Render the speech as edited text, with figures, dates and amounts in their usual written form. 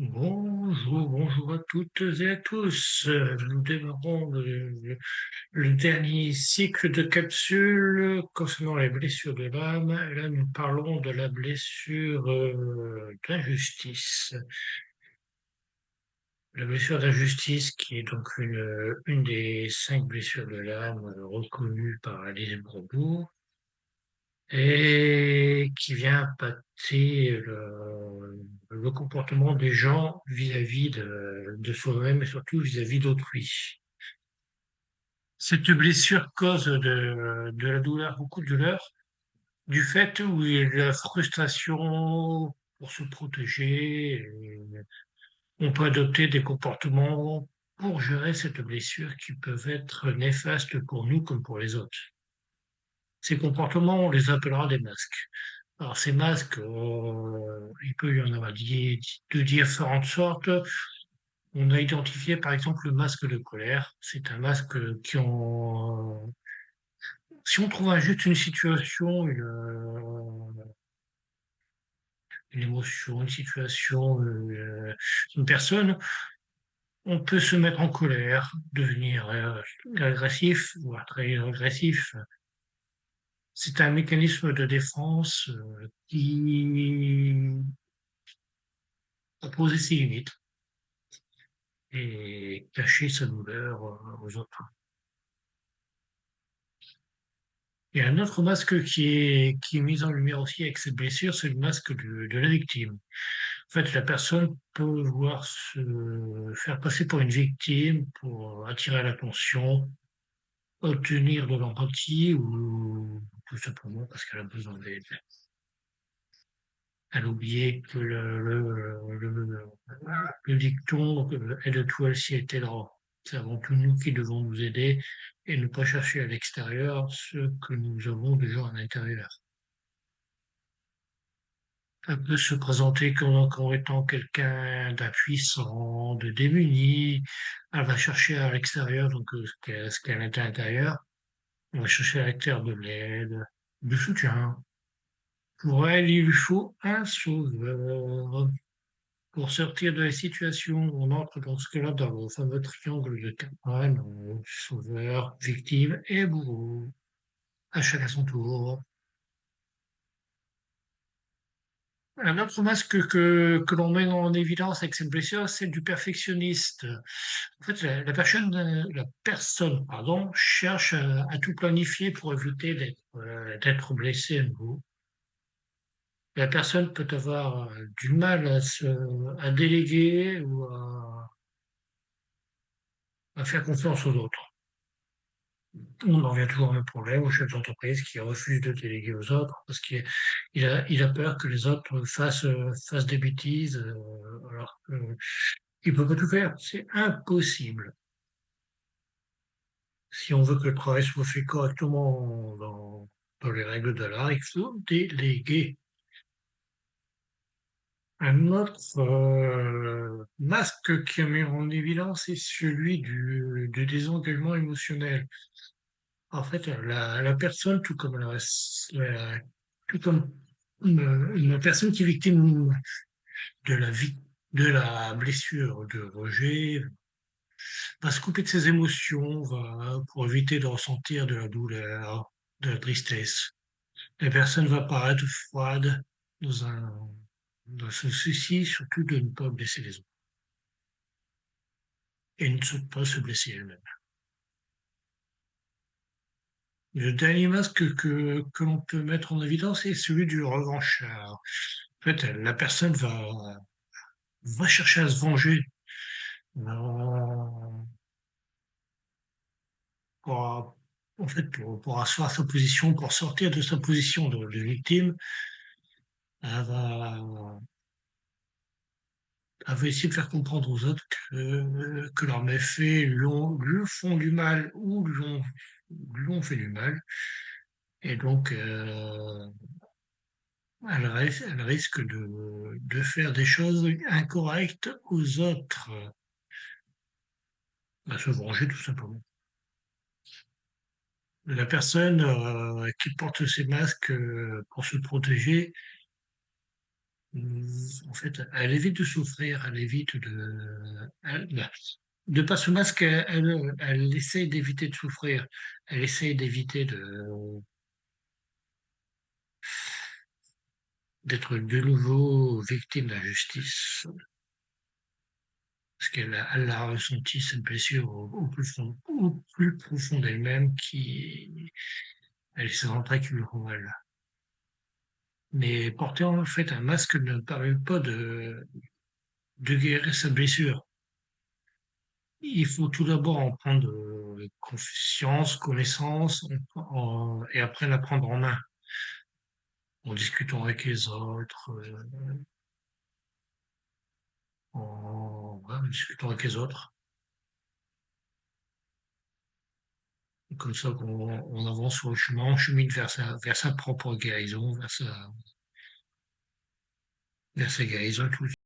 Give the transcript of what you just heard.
Bonjour, bonjour à toutes et à tous. Nous démarrons le dernier cycle de capsules concernant les blessures de l'âme. Et là, nous parlons de la blessure d'injustice. La blessure d'injustice qui est donc une des 5 blessures de l'âme reconnues par Alice Brebourg et qui vient impacter le comportement des gens vis-à-vis de soi-même et surtout vis-à-vis d'autrui. Cette blessure cause de la douleur, beaucoup de douleur, du fait où il y a de la frustration pour se protéger. Et on peut adopter des comportements pour gérer cette blessure qui peuvent être néfastes pour nous comme pour les autres. Ces comportements, on les appellera des masques. Alors ces masques, il peut y en avoir de différentes sortes. On a identifié par exemple le masque de colère. C'est un masque si on trouve juste une situation, une émotion, une situation, une personne, on peut se mettre en colère, devenir agressif, voire très agressif. C'est un mécanisme de défense qui a posé ses limites et cacher sa douleur aux autres. Il y a un autre masque qui est mis en lumière aussi avec cette blessure, c'est le masque de la victime. En fait, la personne peut vouloir se faire passer pour une victime pour attirer l'attention, obtenir de l'empathie ou tout simplement parce qu'elle a besoin d'aide. Elle a oublié que le dicton aide-toi si elle t'aidera. C'est avant tout nous qui devons nous aider et ne pas chercher à l'extérieur ce que nous avons déjà à l'intérieur. Elle peut se présenter comme étant quelqu'un d'impuissant, de démuni. Elle va chercher à l'extérieur donc ce qu'elle a à l'intérieur. On va chercher à l'extérieur de l'aide, du soutien. Pour elle, il lui faut un sauveur. Pour sortir de la situation, on entre dans ce cas-là dans le fameux triangle de Karpman, sauveur, victime et bourreau, à chacun son tour. Un autre masque que l'on met en évidence avec cette blessure, c'est du perfectionniste. En fait, la personne, pardon, cherche à tout planifier pour éviter d'être blessée à nouveau. La personne peut avoir du mal à déléguer ou à faire confiance aux autres. On en revient toujours au même problème, au chef d'entreprise qui refuse de déléguer aux autres parce qu'il a peur que les autres fassent des bêtises, alors qu'il peut pas tout faire. C'est impossible. Si on veut que le travail soit fait correctement dans les règles de l'art, il faut déléguer. Un autre masque qui est mis en évidence est celui du désengagement émotionnel. En fait, la personne, tout comme une personne qui est victime de de la blessure de rejet, va se couper de ses émotions, pour éviter de ressentir de la douleur, de la tristesse. La personne va paraître froide dans dans ce souci, surtout de ne pas blesser les autres et ne pas se blesser elle-même. Le dernier masque que l'on peut mettre en évidence est celui du revanchard. En fait, la personne va chercher à se venger, euh, pour, en fait, pour asseoir sa position, pour sortir de sa position de victime. Elle va, elle va essayer de faire comprendre aux autres que leurs méfaits lui font du mal ou lui ont fait du mal. Et donc, elle risque de faire des choses incorrectes aux autres, à se venger tout simplement. La personne qui porte ces masques pour se protéger En fait, elle évite de souffrir, elle évite de par ce masque, elle essaye d'éviter de souffrir, elle essaye d'éviter d'être de nouveau victime d'injustice, parce elle a ressenti cette blessure au plus profond d'elle-même qui, elle s'est rentrée qu'une elle. Mais porter en fait un masque ne permet pas de guérir sa blessure. Il faut tout d'abord en prendre conscience, connaissance, et après la prendre en main, en discutant avec les autres, en discutant avec les autres. Comme ça on avance sur le chemin, on chemine vers sa propre guérison, vers sa guérison tout